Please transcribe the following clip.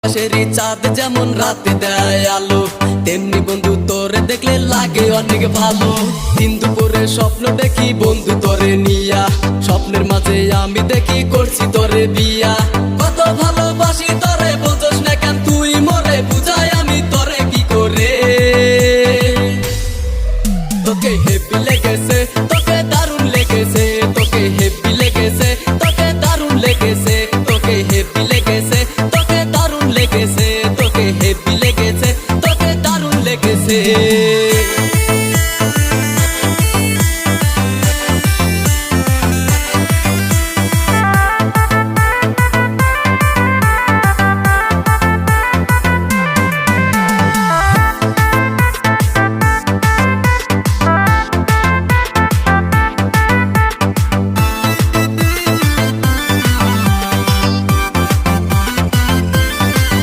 আকাশেরই চাঁদ যেমন রাতে দেয় আলো, তেমনি বন্ধু তোরে দেখলে লাগে অনেক ভালো। দিন দুপুরে স্বপ্ন দেখি বন্ধু তোরে নিয়া, স্বপ্নের মাঝে আমি দেখি করছি তোরে বিয়া। কত ভালোবাসি